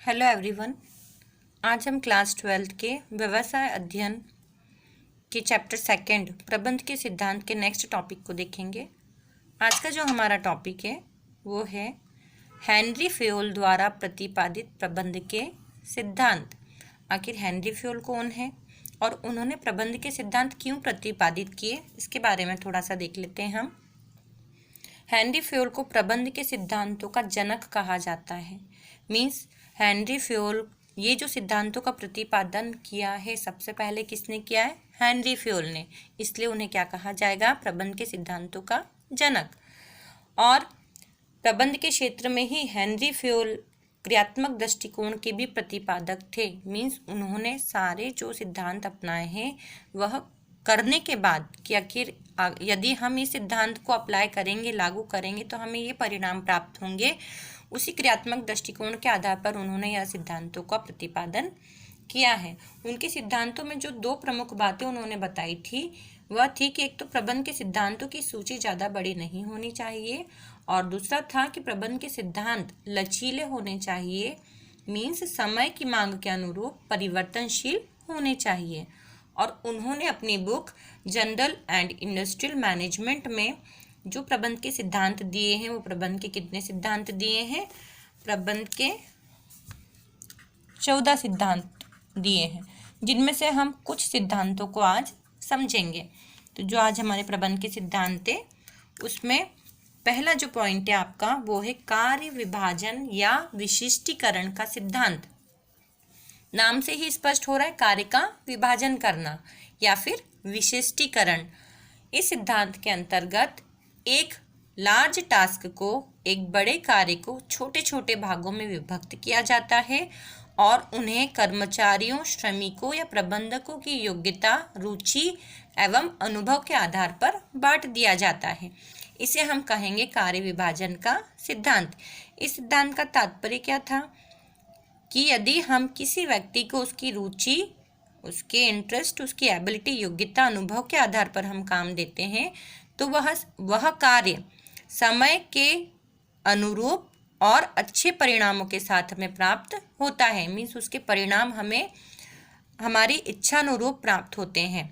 Hello everyone. आज हम class 12 के व्यवसाय अध्ययन के चैप्टर सेकंड प्रबंध के सिद्धांत के नेक्स्ट टॉपिक को देखेंगे। आज का जो हमारा टॉपिक है वो है हेनरी फ्योल द्वारा प्रतिपादित प्रबंध के सिद्धांत। आखिर हेनरी फ्योल कौन है और उन्होंने प्रबंध के सिद्धांत क्यों प्रतिपादित किए, इसके बारे में थोड़ा सा देख लेते हैं हम। हेनरी फ्योल को प्रबंध के सिद्धांतों का जनक कहा जाता है। मीन्स हेनरी फ्योल ये जो सिद्धांतों का प्रतिपादन किया है सबसे पहले किसने किया है? हेनरी फ्योल ने। इसलिए उन्हें क्या कहा जाएगा? प्रबंध के सिद्धांतों का जनक। और प्रबंध के क्षेत्र में ही हेनरी फ्योल क्रियात्मक दृष्टिकोण के भी प्रतिपादक थे। मीन्स उन्होंने सारे जो सिद्धांत अपनाए हैं वह करने के बाद कि आखिर यदि हम इस सिद्धांत को अप्लाई करेंगे, लागू करेंगे तो हमें ये परिणाम प्राप्त होंगे, उसी क्रियात्मक दृष्टिकोण के आधार पर उन्होंने यह सिद्धांतों का प्रतिपादन किया है। उनके सिद्धांतों में जो दो प्रमुख बातें उन्होंने बताई थी वह थी कि एक तो प्रबंध के सिद्धांतों की सूची ज़्यादा बड़ी नहीं होनी चाहिए और दूसरा था कि प्रबंध के सिद्धांत लचीले होने चाहिए। मीन्स समय की मांग के अनुरूप परिवर्तनशील होने चाहिए। और उन्होंने अपनी book general and industrial management में जो प्रबंध के सिद्धांत दिए हैं, वो प्रबंध के कितने सिद्धांत दिए हैं? प्रबंध के 14 सिद्धांत दिए हैं, जिनमें से हम कुछ सिद्धांतों को आज समझेंगे। तो जो आज हमारे प्रबंध के सिद्धांत है उसमें पहला जो पॉइंट है आपका वो है कार्य विभाजन या विशिष्टीकरण का सिद्धांत। नाम से ही स्पष्ट हो रहा है, कार्य का विभाजन करना या फिर विशिष्टीकरण। इस सिद्धांत के अंतर्गत एक लार्ज टास्क को, एक बड़े कार्य को छोटे छोटे भागों में विभक्त किया जाता है और उन्हें कर्मचारियों, श्रमिकों या प्रबंधकों की योग्यता, रुचि एवं अनुभव के आधार पर बांट दिया जाता है। इसे हम कहेंगे कार्य विभाजन का सिद्धांत। इस सिद्धांत का तात्पर्य क्या था कि यदि हम किसी व्यक्ति को उसकी रुचि, उसके इंटरेस्ट, उसकी एबिलिटी, योग्यता, अनुभव के आधार पर हम काम देते हैं तो वह कार्य समय के अनुरूप और अच्छे परिणामों के साथ हमें प्राप्त होता है। मीन्स उसके परिणाम हमें हमारी इच्छा अनुरूप प्राप्त होते हैं।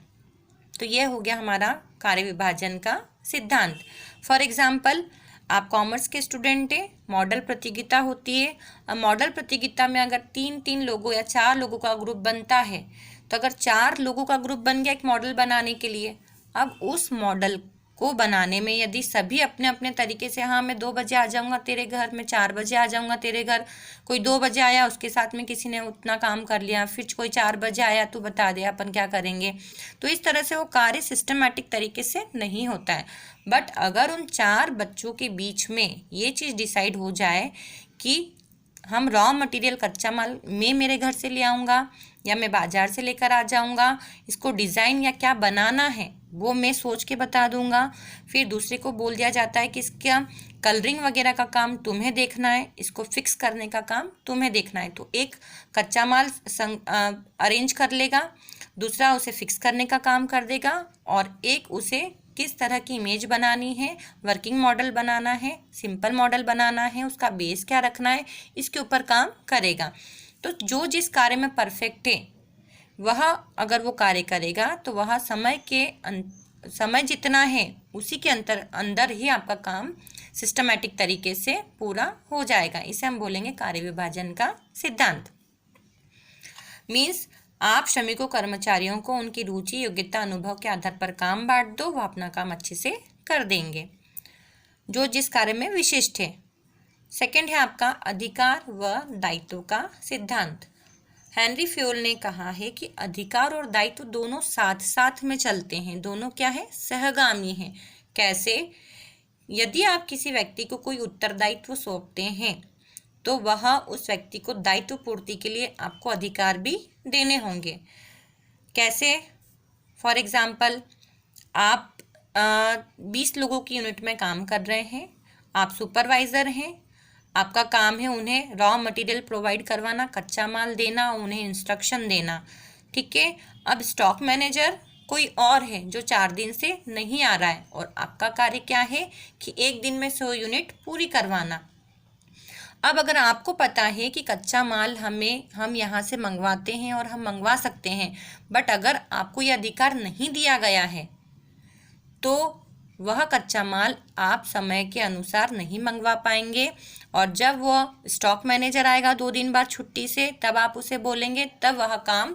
तो यह हो गया हमारा कार्य विभाजन का सिद्धांत। फॉर एग्जाम्पल, आप कॉमर्स के स्टूडेंट हैं, मॉडल प्रतियोगिता होती है। अब मॉडल प्रतियोगिता में अगर 3 लोगों या 4 लोगों का ग्रुप बनता है तो अगर 4 लोगों का ग्रुप बन गया एक मॉडल बनाने के लिए, अब उस मॉडल को बनाने में यदि सभी अपने अपने तरीके से, हाँ मैं 2 बजे आ जाऊँगा तेरे घर, मैं 4 बजे आ जाऊँगा तेरे घर, कोई 2 बजे आया उसके साथ में किसी ने उतना काम कर लिया, फिर कोई 4 बजे आया तू बता दे अपन क्या करेंगे, तो इस तरह से वो कार्य सिस्टमैटिक तरीके से नहीं होता है। बट अगर उन 4 बच्चों के बीच में ये चीज़ डिसाइड हो जाए कि हम रॉ मटेरियल, कच्चा माल मैं मेरे घर से ले आऊँगा या मैं बाज़ार से लेकर आ जाऊँगा, इसको डिज़ाइन या क्या बनाना है वो मैं सोच के बता दूंगा, फिर दूसरे को बोल दिया जाता है कि इसका कलरिंग वगैरह का काम तुम्हें देखना है, इसको फिक्स करने का काम तुम्हें देखना है। तो एक कच्चा माल अरेंज कर लेगा, दूसरा उसे फिक्स करने का काम कर देगा और एक उसे किस तरह की इमेज बनानी है, वर्किंग मॉडल बनाना है, सिंपल मॉडल बनाना है, उसका बेस क्या रखना है, इसके ऊपर काम करेगा। तो जो जिस कार्य में परफेक्ट है वह अगर वो कार्य करेगा तो वह समय जितना है उसी के अंदर ही आपका काम सिस्टमैटिक तरीके से पूरा हो जाएगा। इसे हम बोलेंगे कार्य विभाजन का सिद्धांत। मीन्स आप श्रमिकों, कर्मचारियों को उनकी रुचि, योग्यता, अनुभव के आधार पर काम बांट दो, वो अपना काम अच्छे से कर देंगे जो जिस कार्य में विशिष्ट है। सेकंड है आपका अधिकार व दायित्व का सिद्धांत। हेनरी फ्योल ने कहा है कि अधिकार और दायित्व दोनों साथ साथ में चलते हैं, दोनों क्या है? सहगामी हैं। कैसे? यदि आप किसी व्यक्ति को कोई उत्तरदायित्व सौंपते हैं तो वह उस व्यक्ति को दायित्व पूर्ति के लिए आपको अधिकार भी देने होंगे। कैसे? फॉर एग्जाम्पल, आप 20 लोगों की यूनिट में काम कर रहे हैं, आप सुपरवाइज़र हैं, आपका काम है उन्हें रॉ मटेरियल प्रोवाइड करवाना, कच्चा माल देना, उन्हें इंस्ट्रक्शन देना, ठीक है। अब स्टॉक मैनेजर कोई और है जो 4 दिन से नहीं आ रहा है और आपका कार्य क्या है कि 1 दिन में 100 यूनिट पूरी करवाना। अब अगर आपको पता है कि कच्चा माल हम यहाँ से मंगवाते हैं और हम मंगवा सकते हैं, बट अगर आपको यह अधिकार नहीं दिया गया है तो वह कच्चा माल आप समय के अनुसार नहीं मंगवा पाएंगे, और जब वह स्टॉक मैनेजर आएगा 2 दिन बाद छुट्टी से, तब आप उसे बोलेंगे, तब वह काम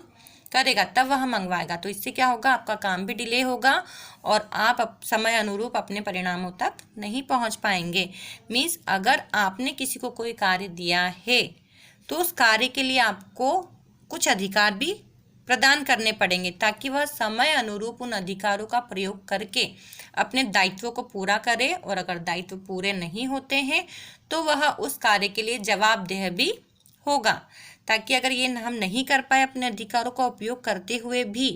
करेगा, तब वह मंगवाएगा। तो इससे क्या होगा, आपका काम भी डिले होगा और आप समय अनुरूप अपने परिणामों तक नहीं पहुंच पाएंगे। मीन्स अगर आपने किसी को कोई कार्य दिया है तो उस कार्य के लिए आपको कुछ अधिकार भी प्रदान करने पड़ेंगे, ताकि वह समय अनुरूप उन अधिकारों का प्रयोग करके अपने दायित्वों को पूरा करे, और अगर दायित्व पूरे नहीं होते हैं तो वह उस कार्य के लिए जवाबदेह भी होगा। ताकि अगर ये हम नहीं कर पाए अपने अधिकारों का उपयोग करते हुए भी,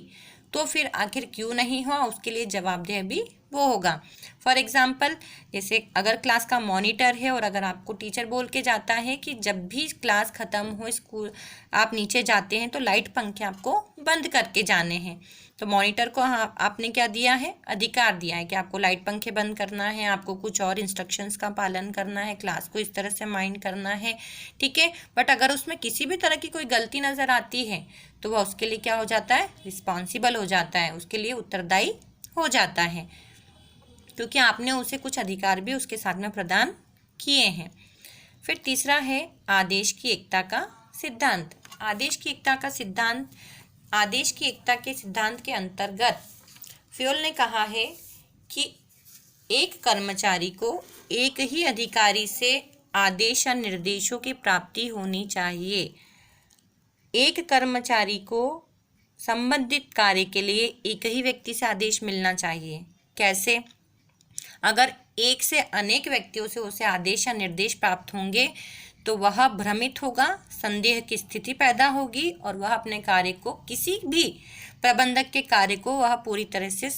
तो फिर आखिर क्यों नहीं हुआ, उसके लिए जवाबदेह भी वो होगा। फॉर एग्जाम्पल, जैसे अगर क्लास का मॉनिटर है और अगर आपको टीचर बोल के जाता है कि जब भी क्लास ख़त्म हो, स्कूल आप नीचे जाते हैं तो लाइट पंखे आपको बंद करके जाने हैं, तो मॉनिटर को आपने क्या दिया है, अधिकार दिया है कि आपको लाइट पंखे बंद करना है, आपको कुछ और इंस्ट्रक्शंस का पालन करना है, क्लास को इस तरह से माइंड करना है, ठीक है। बट अगर उसमें किसी भी तरह की कोई गलती नज़र आती है तो वह उसके लिए क्या हो जाता है, रिस्पॉन्सिबल हो जाता है, उसके लिए उत्तरदायी हो जाता है, क्योंकि आपने उसे कुछ अधिकार भी उसके साथ में प्रदान किए हैं। फिर तीसरा है आदेश की एकता का सिद्धांत। आदेश की एकता का सिद्धांत, आदेश की एकता के सिद्धांत के अंतर्गत फ्योल ने कहा है कि एक कर्मचारी को एक ही अधिकारी से आदेश या निर्देशों की प्राप्ति होनी चाहिए। एक कर्मचारी को संबंधित कार्य के लिए एक ही व्यक्ति से आदेश मिलना चाहिए। कैसे? अगर एक से अनेक व्यक्तियों से उसे आदेश या निर्देश प्राप्त होंगे तो वह भ्रमित होगा, संदेह की स्थिति पैदा होगी और वह अपने कार्य को, किसी भी प्रबंधक के कार्य को वह पूरी तरह से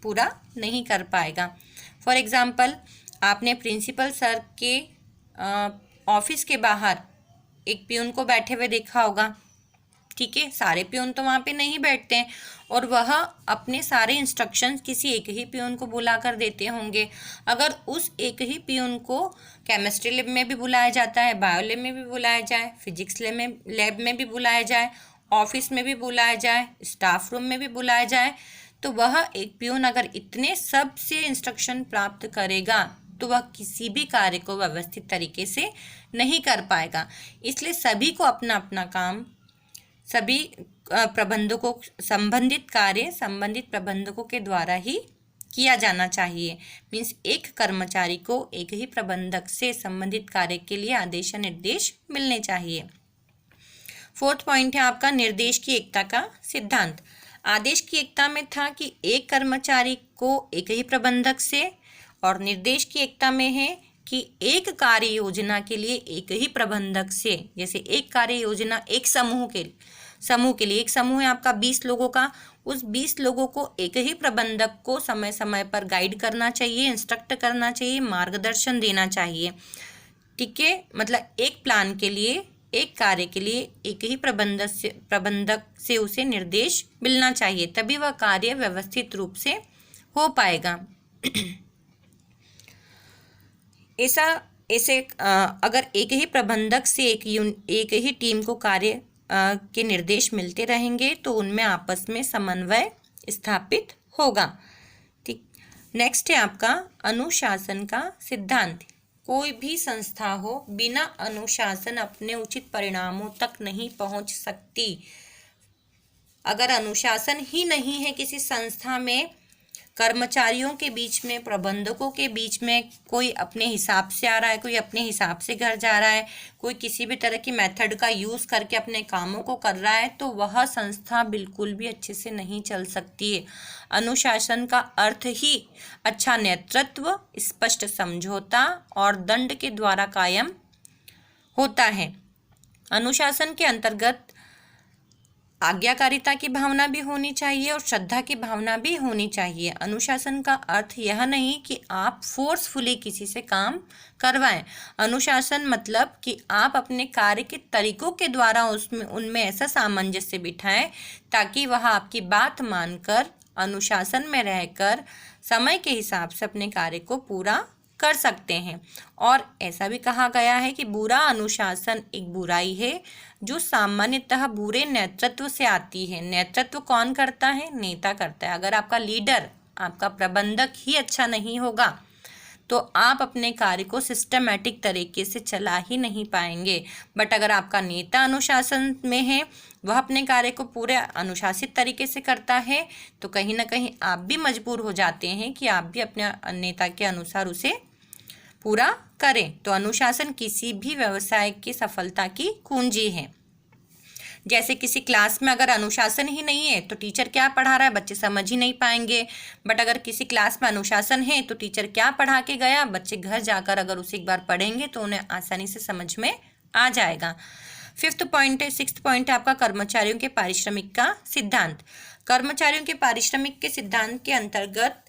पूरा नहीं कर पाएगा। फॉर एग्जाम्पल, आपने प्रिंसिपल सर के ऑफिस के बाहर एक पियून को बैठे हुए देखा होगा, ठीक है। सारे पियून तो वहाँ पे नहीं बैठते हैं और वह अपने सारे इंस्ट्रक्शंस किसी एक ही पियून को बुला कर देते होंगे। अगर उस एक ही पियून को केमिस्ट्री लैब में भी बुलाया जाता है, बायो लैब में भी बुलाया जाए, फिजिक्स लैब में भी बुलाया जाए, ऑफिस में भी बुलाया जाए, स्टाफ रूम में भी बुलाया जाए, तो वह एक पियून अगर इतने सब से इंस्ट्रक्शन प्राप्त करेगा तो वह किसी भी कार्य को व्यवस्थित तरीके से नहीं कर पाएगा। इसलिए सभी को अपना अपना काम, सभी प्रबंधकों, संबंधित कार्य संबंधित प्रबंधकों के द्वारा ही किया जाना चाहिए। मीन्स एक कर्मचारी को एक ही प्रबंधक से संबंधित कार्य के लिए आदेश या निर्देश मिलने चाहिए। फोर्थ पॉइंट है आपका निर्देश की एकता का सिद्धांत। आदेश की एकता में था कि एक कर्मचारी को एक ही प्रबंधक से, और निर्देश की एकता में है कि एक कार्य योजना के लिए एक ही प्रबंधक से। जैसे एक कार्य योजना एक समूह के लिए, एक समूह है आपका 20 लोगों का, उस 20 लोगों को एक ही प्रबंधक को समय समय पर गाइड करना चाहिए, इंस्ट्रक्ट करना चाहिए, मार्गदर्शन देना चाहिए, ठीक है। मतलब एक प्लान के लिए, एक कार्य के लिए एक ही प्रबंधक से उसे निर्देश मिलना चाहिए, तभी वह कार्य व्यवस्थित रूप से हो पाएगा। ऐसे अगर एक ही प्रबंधक से एक ही टीम को कार्य के निर्देश मिलते रहेंगे तो उनमें आपस में समन्वय स्थापित होगा, ठीक। नेक्स्ट है आपका अनुशासन का सिद्धांत। कोई भी संस्था हो, बिना अनुशासन अपने उचित परिणामों तक नहीं पहुंच सकती। अगर अनुशासन ही नहीं है किसी संस्था में, कर्मचारियों के बीच में, प्रबंधकों के बीच में, कोई अपने हिसाब से आ रहा है, कोई अपने हिसाब से घर जा रहा है, कोई किसी भी तरह की मेथड का यूज़ करके अपने कामों को कर रहा है, तो वह संस्था बिल्कुल भी अच्छे से नहीं चल सकती है। अनुशासन का अर्थ ही अच्छा नेतृत्व, स्पष्ट समझौता और दंड के द्वारा कायम होता है। अनुशासन के अंतर्गत आज्ञाकारिता की भावना भी होनी चाहिए और श्रद्धा की भावना भी होनी चाहिए। अनुशासन का अर्थ यह नहीं कि आप फोर्सफुली किसी से काम करवाएं। अनुशासन मतलब कि आप अपने कार्य के तरीकों के द्वारा उनमें ऐसा सामंजस्य बिठाएं ताकि वह आपकी बात मानकर, अनुशासन में रहकर, समय के हिसाब से अपने कार्य को पूरा कर सकते हैं। और ऐसा भी कहा गया है कि बुरा अनुशासन एक बुराई है जो सामान्यतः बुरे नेतृत्व से आती है। नेतृत्व कौन करता है? नेता करता है। अगर आपका लीडर, आपका प्रबंधक ही अच्छा नहीं होगा तो आप अपने कार्य को सिस्टमैटिक तरीके से चला ही नहीं पाएंगे। बट अगर आपका नेता अनुशासन में है, वह अपने कार्य को पूरे अनुशासित तरीके से करता है, तो कहीं ना कहीं आप भी मजबूर हो जाते हैं कि आप भी अपने नेता के अनुसार उसे पूरा करें। तो अनुशासन किसी भी व्यवसाय की सफलता की कुंजी है। जैसे किसी क्लास में अगर अनुशासन ही नहीं है तो टीचर क्या पढ़ा रहा है बच्चे समझ ही नहीं पाएंगे। बट अगर किसी क्लास में अनुशासन है तो टीचर क्या पढ़ा के गया, बच्चे घर जाकर अगर उसे एक बार पढ़ेंगे तो उन्हें आसानी से समझ में आ जाएगा। सिक्स्थ पॉइंट है आपका कर्मचारियों के पारिश्रमिक का सिद्धांत। कर्मचारियों के पारिश्रमिक के सिद्धांत के अंतर्गत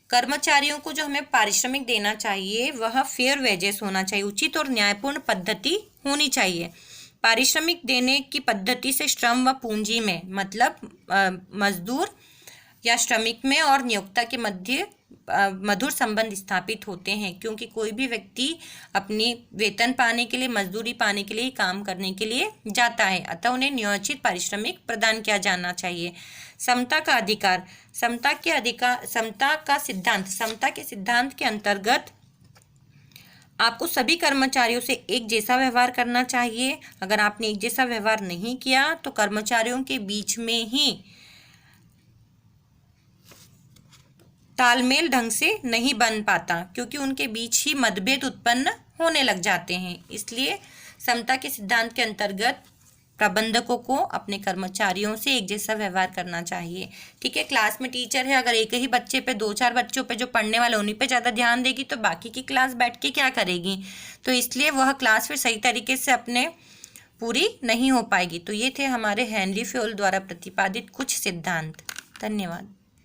कर्मचारियों को जो हमें पारिश्रमिक देना चाहिए वह फेयर वेजेस होना चाहिए, उचित और न्यायपूर्ण पद्धति होनी चाहिए। पारिश्रमिक देने की पद्धति से श्रम व पूंजी में, मतलब मजदूर या श्रमिक में और नियोक्ता के मध्य मधुर संबंध स्थापित होते हैं, क्योंकि कोई भी व्यक्ति अपनी वेतन पाने के लिए, मजदूरी पाने के लिए काम करने के लिए जाता है, अतः उन्हें न्यायोचित पारिश्रमिक प्रदान किया जाना चाहिए। समता का अधिकार, समता के सिद्धांत के अंतर्गत आपको सभी कर्मचारियों से एक जैसा व्यवहार करना चाहिए। अगर आपने एक जैसा व्यवहार नहीं किया तो कर्मचारियों के बीच में ही तालमेल ढंग से नहीं बन पाता, क्योंकि उनके बीच ही मतभेद उत्पन्न होने लग जाते हैं। इसलिए समता के सिद्धांत के अंतर्गत प्रबंधकों को अपने कर्मचारियों से एक जैसा व्यवहार करना चाहिए। ठीक है, क्लास में टीचर है, अगर एक ही बच्चे पे 2-4 बच्चों पे जो पढ़ने वाले उन्हीं पे ज़्यादा ध्यान देगी तो बाकी की क्लास बैठ के क्या करेगी? तो इसलिए वह क्लास फिर सही तरीके से अपने पूरी नहीं हो पाएगी। तो ये थे हमारे हेनरी फ्योल द्वारा प्रतिपादित कुछ सिद्धांत। धन्यवाद।